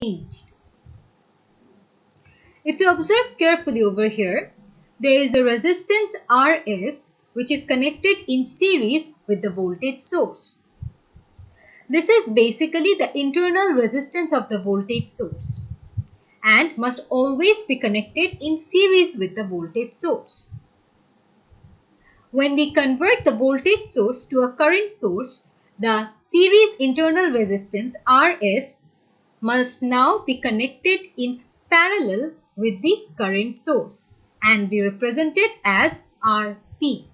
changed. If you observe carefully over here, there is a resistance Rs which is connected in series with the voltage source. This is basically the internal resistance of the voltage source and must always be connected in series with the voltage source. When we convert the voltage source to a current source, the series internal resistance Rs must now be connected in parallel with the current source and be represented as Rp.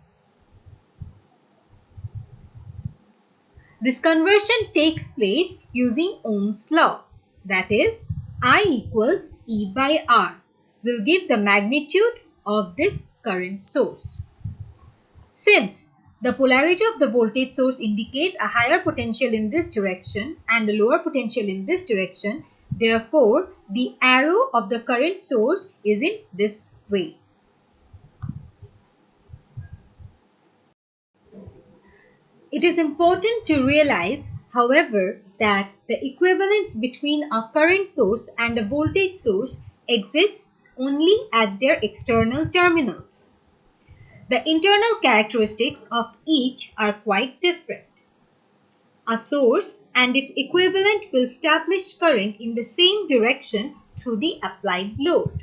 This conversion takes place using Ohm's law, that is, I equals E by R will give the magnitude of this current source. Since the polarity of the voltage source indicates a higher potential in this direction and a lower potential in this direction, therefore, the arrow of the current source is in this way. It is important to realize, however, that the equivalence between a current source and a voltage source exists only at their external terminals. The internal characteristics of each are quite different. A source and its equivalent will establish current in the same direction through the applied load.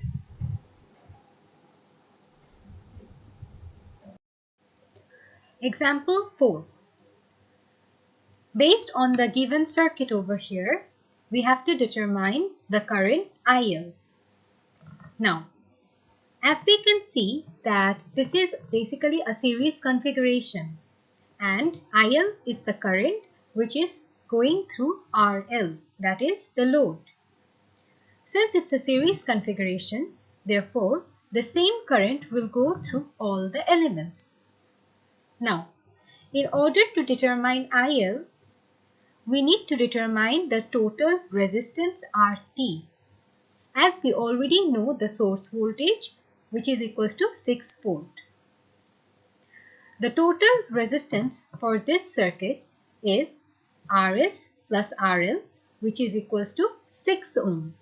Example 4. Based on the given circuit over here, we have to determine the current IL. Now, as we can see that this is basically a series configuration and IL is the current which is going through RL, that is the load. Since it's a series configuration, therefore the same current will go through all the elements. Now, in order to determine IL, we need to determine the total resistance RT, as we already know the source voltage, which is equals to 6 volt. The total resistance for this circuit is Rs plus RL, which is equals to 6 ohm.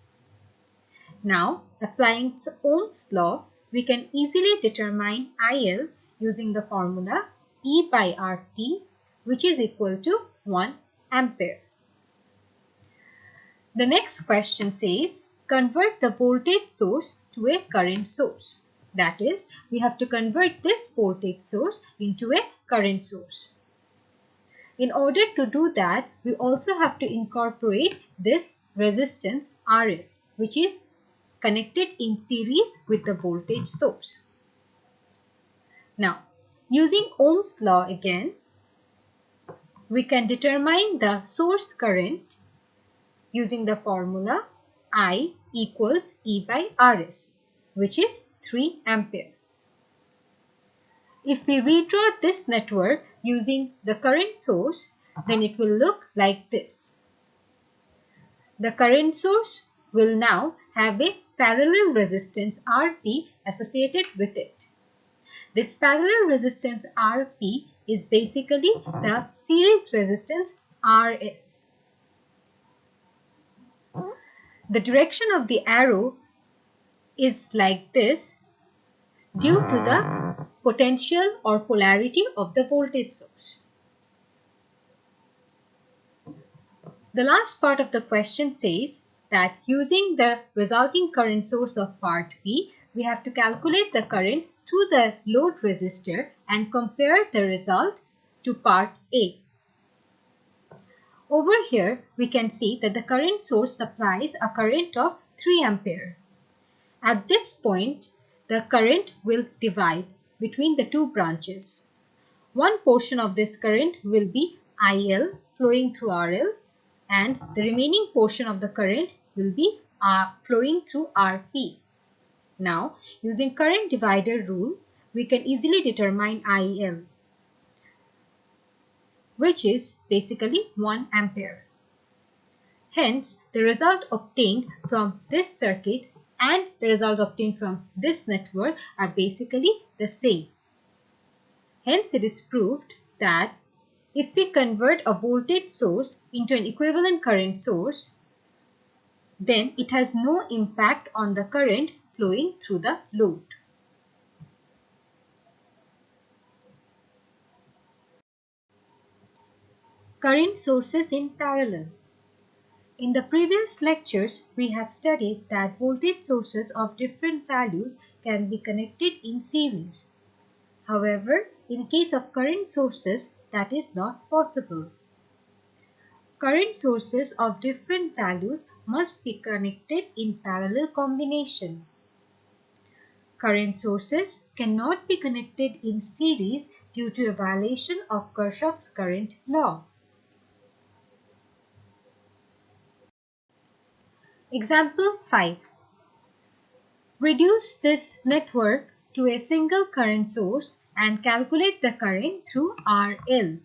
Now, applying Ohm's law, we can easily determine IL using the formula E by RT, which is equal to 1 ampere. The next question says, convert the voltage source to a current source. That is, we have to convert this voltage source into a current source. In order to do that, we also have to incorporate this resistance Rs, which is connected in series with the voltage source. Now, using Ohm's law again, we can determine the source current using the formula I equals E by Rs, which is 3 ampere. If we redraw this network using the current source, then it will look like this. The current source will now have a parallel resistance Rp associated with it. This parallel resistance Rp is basically the series resistance Rs. The direction of the arrow is like this due to the potential or polarity of the voltage source. The last part of the question says that using the resulting current source of part B, we have to calculate the current through the load resistor and compare the result to part A. Over here, we can see that the current source supplies a current of 3 ampere. At this point, the current will divide between the two branches. One portion of this current will be IL flowing through RL, and the remaining portion of the current will be flowing through RP. Now, using current divider rule, we can easily determine IL, which is basically 1 ampere. Hence, the result obtained from this circuit and the result obtained from this network are basically the same. Hence, it is proved that if we convert a voltage source into an equivalent current source, then it has no impact on the current flowing through the load. Current sources in parallel. In the previous lectures, we have studied that voltage sources of different values can be connected in series. However, in case of current sources, that is not possible. Current sources of different values must be connected in parallel combination. Current sources cannot be connected in series due to a violation of Kirchhoff's current law. Example 5. Reduce this network to a single current source and calculate the current through RL.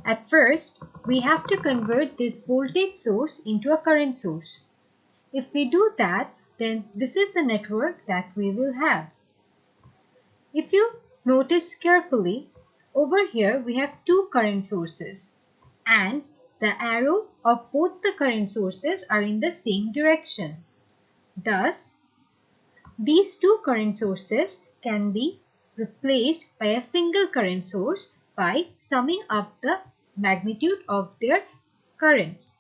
At first, we have to convert this voltage source into a current source. If we do that, then this is the network that we will have. If you notice carefully, over here we have two current sources and the arrow of both the current sources are in the same direction. Thus, these two current sources can be replaced by a single current source by summing up the magnitude of their currents.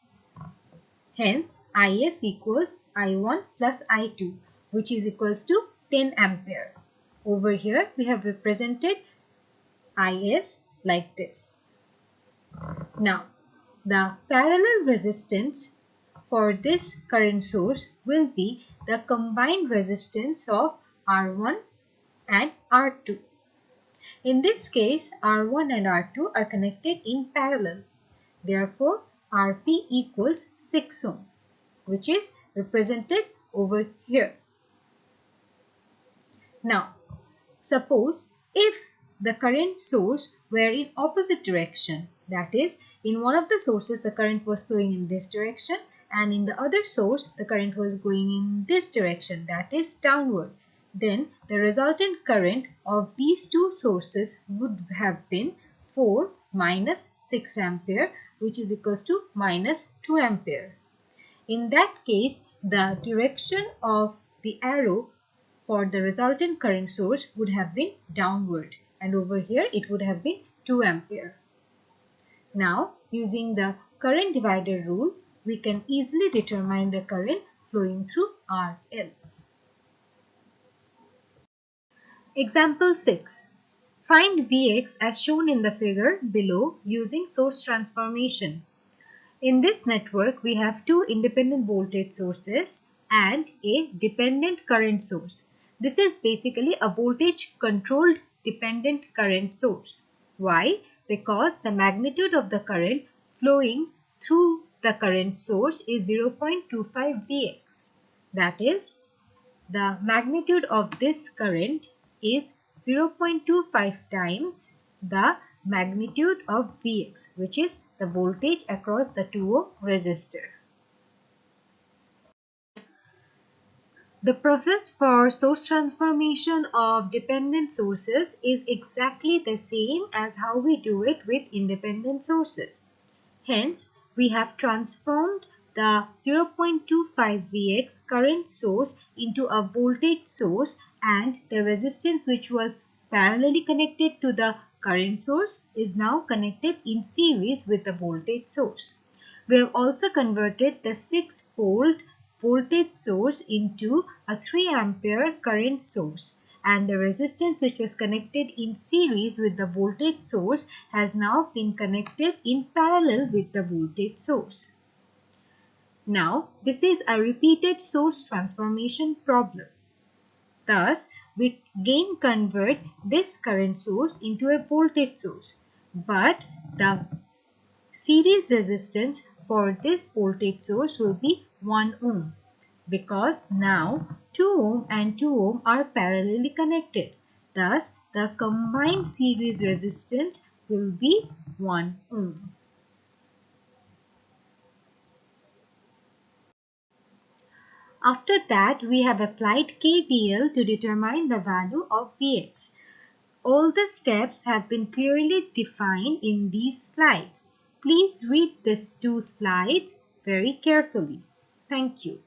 Hence, Is equals I1 plus I2, which is equals to 10 ampere. Over here, we have represented Is like this. Now, the parallel resistance for this current source will be the combined resistance of R1 and R2. In this case, R1 and R2 are connected in parallel. Therefore, Rp equals 6 ohm, which is represented over here. Now, suppose if the current source were in opposite direction, that is, in one of the sources the current was flowing in this direction and in the other source the current was going in this direction, that is downward, then the resultant current of these two sources would have been 4 minus 6 ampere, which is equals to minus 2 ampere. In that case, the direction of the arrow for the resultant current source would have been downward, and over here it would have been 2 ampere. Now, using the current divider rule, we can easily determine the current flowing through RL. Example 6. Find Vx as shown in the figure below using source transformation. In this network, we have two independent voltage sources and a dependent current source. This is basically a voltage controlled dependent current source. Why? Because the magnitude of the current flowing through the current source is 0.25 Vx. That is, the magnitude of this current is 0.25 times the magnitude of Vx, which is the voltage across the 2 ohm resistor. The process for source transformation of dependent sources is exactly the same as how we do it with independent sources. Hence, we have transformed the 0.25 Vx current source into a voltage source, and the resistance which was parallelly connected to the current source is now connected in series with the voltage source. We have also converted the 6-volt voltage source into a 3 ampere current source, and the resistance which was connected in series with the voltage source has now been connected in parallel with the voltage source. Now, this is a repeated source transformation problem. Thus, we again convert this current source into a voltage source, but the series resistance for this voltage source will be 1 ohm, because now 2 ohm and 2 ohm are parallelly connected. Thus, the combined series resistance will be 1 ohm. After that, we have applied KVL to determine the value of Vx. All the steps have been clearly defined in these slides. Please read these two slides very carefully. Thank you.